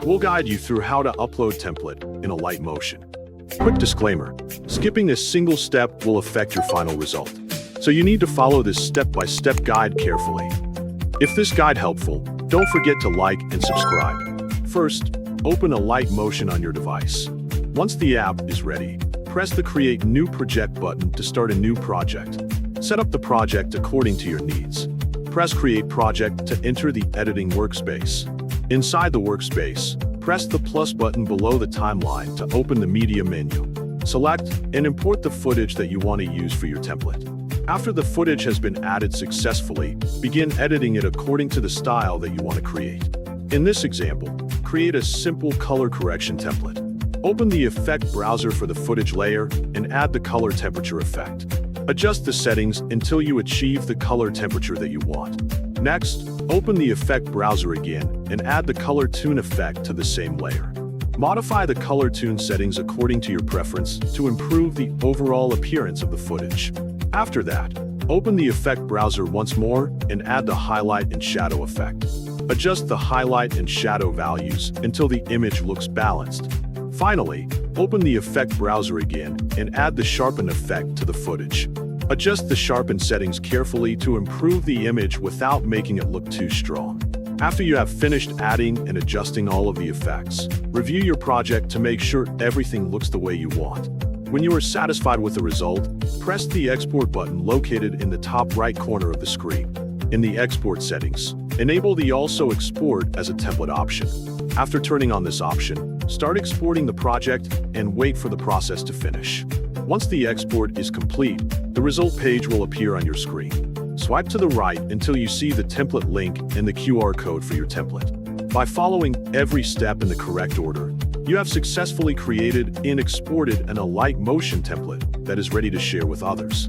We'll guide you through how to upload template in Alight Motion. Quick disclaimer, skipping this single step will affect your final result. So you need to follow this step-by-step guide carefully. If this guide helpful, don't forget to like and subscribe. First, open Alight Motion on your device. Once the app is ready, press the Create New Project button to start a new project. Set up the project according to your needs. Press Create Project to enter the editing workspace. Inside the workspace, press the plus button below the timeline to open the media menu. Select and import the footage that you want to use for your template. After the footage has been added successfully, begin editing it according to the style that you want to create. In this example, create a simple color correction template. Open the effect browser for the footage layer and add the color temperature effect. Adjust the settings until you achieve the color temperature that you want. Next, open the effect browser again and add the color tune effect to the same layer. Modify the color tune settings according to your preference to improve the overall appearance of the footage. After that, open the effect browser once more and add the highlight and shadow effect. Adjust the highlight and shadow values until the image looks balanced. Finally, open the effect browser again and add the sharpen effect to the footage. Adjust the sharpen settings carefully to improve the image without making it look too strong. After you have finished adding and adjusting all of the effects, review your project to make sure everything looks the way you want. When you are satisfied with the result, press the Export button located in the top right corner of the screen. In the Export settings, enable the Also Export as a template option. After turning on this option, start exporting the project and wait for the process to finish. Once the export is complete, the result page will appear on your screen. Swipe to the right until you see the template link and the QR code for your template. By following every step in the correct order, you have successfully created and exported an Alight Motion template that is ready to share with others.